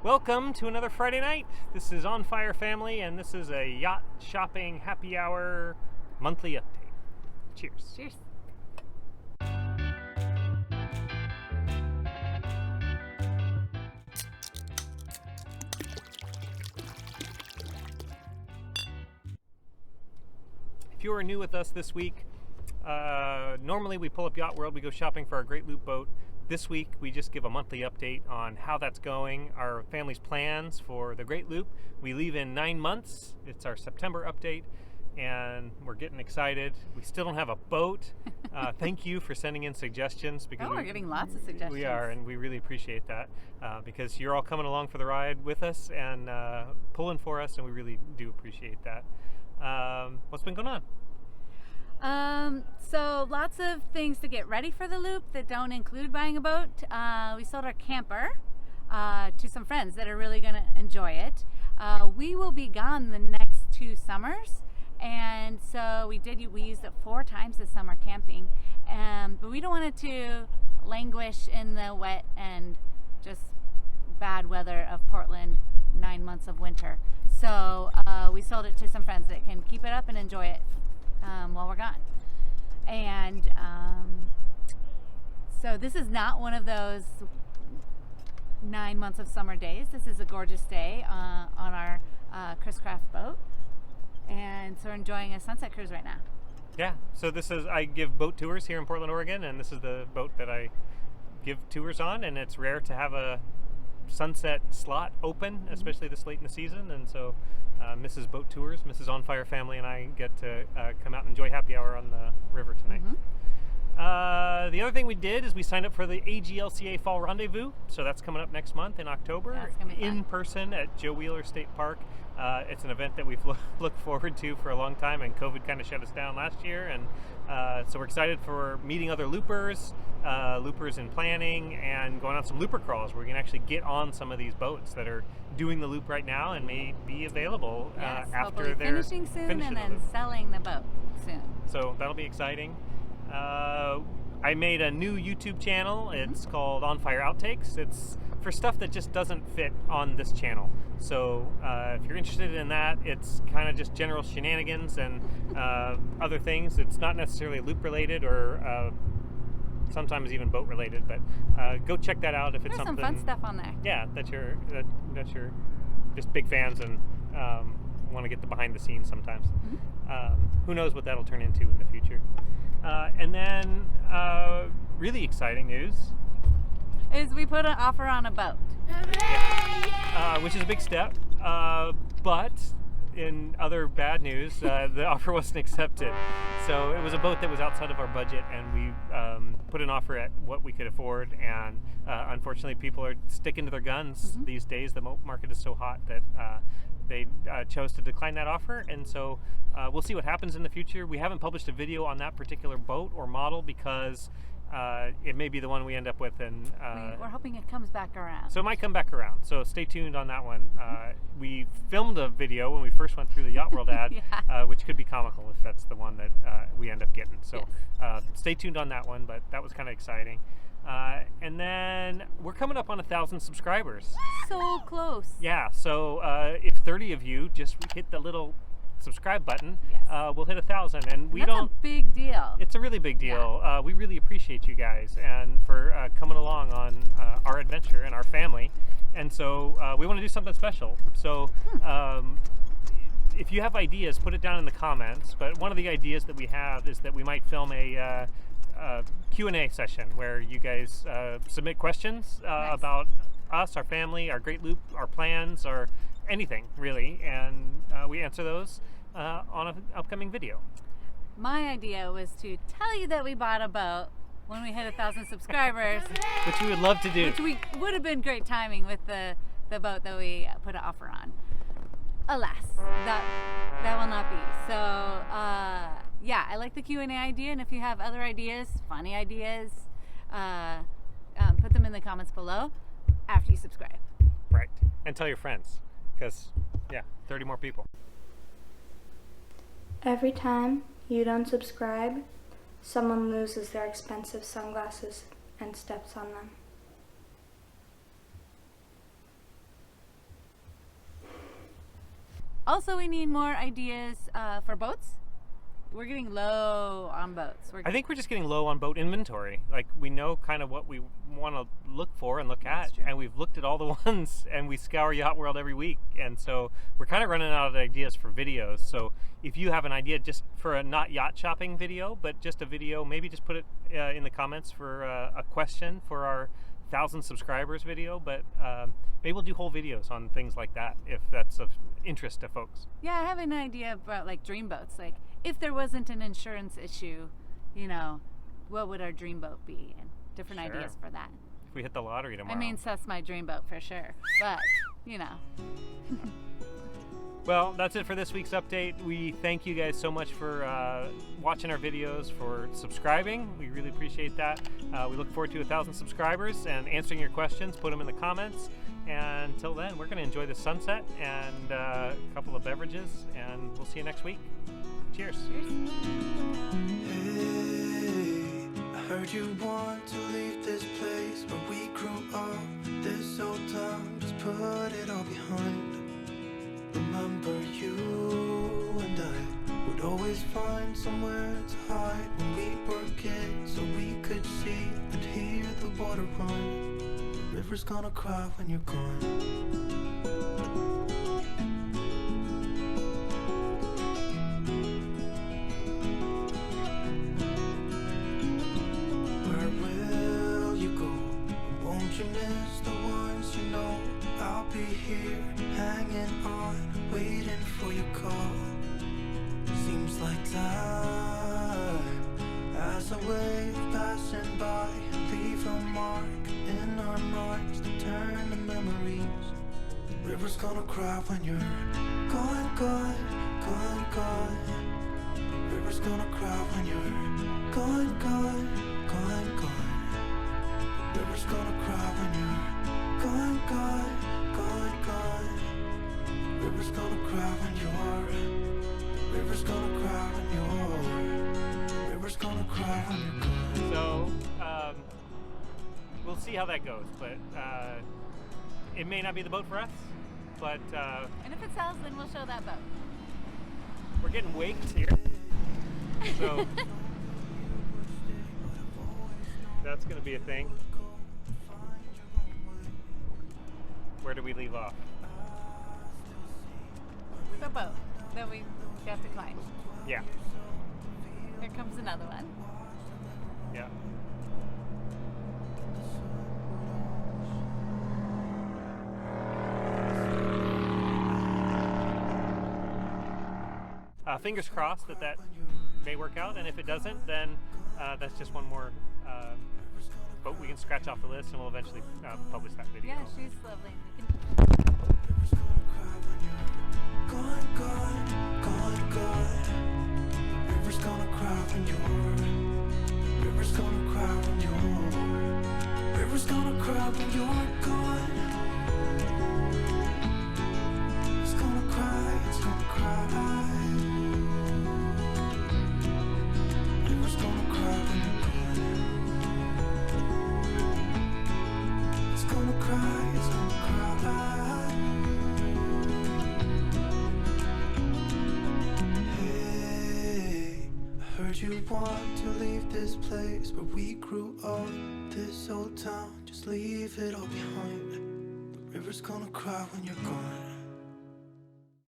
Welcome to another Friday night. This is On Fire Family, and this is a yacht shopping happy hour monthly update. Cheers. Cheers. If you are new with us this week, normally we pull up Yacht World, we go shopping for our Great Loop boat. This week we just give a monthly update on how that's going, our family's plans for the Great Loop. We leave in 9 months. It's our September update, and we're getting excited. We still don't have a boat. Thank you for sending in suggestions, because we're getting lots of suggestions. We are, and we really appreciate that, because you're all coming along for the ride with us and pulling for us, and we really do appreciate that. What's been going on? So lots of things to get ready for the loop that don't include buying a boat. We sold our camper to some friends that are really going to enjoy it. We will be gone the next 2 summers, and so we used it 4 times this summer camping, but we don't want it to languish in the wet and just bad weather of Portland 9 months of winter. So we sold it to some friends that can keep it up and enjoy it while we're gone. And so this is not one of those 9 months of summer days. This is a gorgeous day on our Chris Craft boat, and so we're enjoying a sunset cruise right now. Yeah, so I give boat tours here in Portland, Oregon, and this is the boat that I give tours on, and it's rare to have a sunset slot open, especially this late in the season, and so Mrs. Boat Tours, Mrs. On Fire Family, and I get to come out and enjoy happy hour on the river tonight. The other thing we did is we signed up for the AGLCA Fall Rendezvous, so that's coming up next month in October, in person at Joe Wheeler State Park. It's an event that we've looked forward to for a long time, and COVID kind of shut us down last year, and so we're excited for meeting other loopers in planning, and going on some looper crawls where we can actually get on some of these boats that are doing the loop right now and may be available after they're finishing soon, and then selling the boat soon. So that'll be exciting. I made a new YouTube channel. It's called On Fire Outtakes. It's for stuff that just doesn't fit on this channel. So if you're interested in that, it's kind of just general shenanigans and other things. It's not necessarily loop related or sometimes even boat related, but go check that out if it's something. There's some fun stuff on there. Yeah, that you're just big fans and want to get the behind the scenes sometimes. Who knows what that'll turn into in the future. And then really exciting news is we put an offer on a boat. Which is a big step, but in other bad news, the offer wasn't accepted. So it was a boat that was outside of our budget, and we put an offer at what we could afford, and unfortunately people are sticking to their guns these days. The market is so hot that they chose to decline that offer, and so we'll see what happens in the future. We haven't published a video on that particular boat or model because it may be the one we end up with, and we're hoping it comes back around. So it might come back around, so stay tuned on that one. We filmed a video when we first went through the Yacht World ad, which could be comical if that's the one that we end up getting. So stay tuned on that one, but that was kind of exciting. And then we're coming up on 1,000 subscribers. So close. Yeah, so if 30 of you just hit the little subscribe button, we'll hit 1,000, and that's a big deal. It's a really big deal. We really appreciate you guys and for coming along on our adventure and our family, and so we want to do something special. So if you have ideas, put it down in the comments. But one of the ideas that we have is that we might film a Q&A session where you guys submit questions about us, our family, our Great Loop, our plans, or anything really, and we answer those on an upcoming video. My idea was to tell you that we bought a boat when we hit 1,000 subscribers, which we would love to do. Which would have been great timing with the boat that we put an offer on. Alas, that will not be. So yeah, I like the Q&A idea, and if you have other ideas, funny ideas, put them in the comments below after you subscribe. Right, and tell your friends, because 30 more people. Every time you don't subscribe, someone loses their expensive sunglasses and steps on them. Also, we need more ideas for boats. We're getting low on boats. I think we're just getting low on boat inventory. Like, we know kind of what we want to look for and look That's at, true. and we've looked at all the ones, and we scour Yacht World every week, and so we're kind of running out of ideas for videos. So if you have an idea just for a not yacht shopping video, but just a video, maybe just put it in the comments for a question for our 1,000 subscribers video. But maybe we'll do whole videos on things like that if that's of interest to folks. Yeah, I have an idea about like dream boats. Like, if there wasn't an insurance issue, you know, what would our dream boat be? And different Sure. ideas for that. If we hit the lottery tomorrow. I mean, that's my dream boat for sure. But, you know. Well, that's it for this week's update. We thank you guys so much for watching our videos, for subscribing. We really appreciate that. We look forward to 1,000 subscribers and answering your questions. Put them in the comments. And until then, we're going to enjoy the sunset and a couple of beverages, and we'll see you next week. Cheers. Cheers. Hey, I heard you want to leave this place where we grew up. This old town, just put it all behind. Remember you and I would always find somewhere to hide when we were kids, so we could see and hear the water run. The river's gonna cry when you're gone. You miss the ones you know. I'll be here, hanging on, waiting for your call. Seems like time as a wave passing by and leave a mark in our minds that turn to memories. The river's gonna cry when you're gone, gone, gone, gone. The river's gonna cry when you're gone, gone, gone, gone. River's gonna cry when you're gone, gone, gone, gone. River's gonna cry when you're. River's gonna cry when you're. River's gonna cry when you're gone. So, we'll see how that goes, but it may not be the boat for us, but And if it sells, then we'll show that boat. we're getting waked here. So, that's going to be a thing. Where do we leave off? The boat that we got to climb. Yeah. Here comes another one. Yeah. Fingers crossed that may work out, and if it doesn't, then that's just one more boat we can scratch off the list, and we'll eventually publish that video. Yeah, she's lovely. River's gonna cry when you're gone, gone, gone, gone. River's gonna cry when you're. River's gonna cry when you're. River's gonna cry when you're gone. It's gonna cry, it's gonna cry. River's gonna cry when you're gone. It's gonna cry, it's gonna cry. Hey, I heard you want to leave this place where we grew up. This old town, just leave it all behind. The river's gonna cry when you're gone.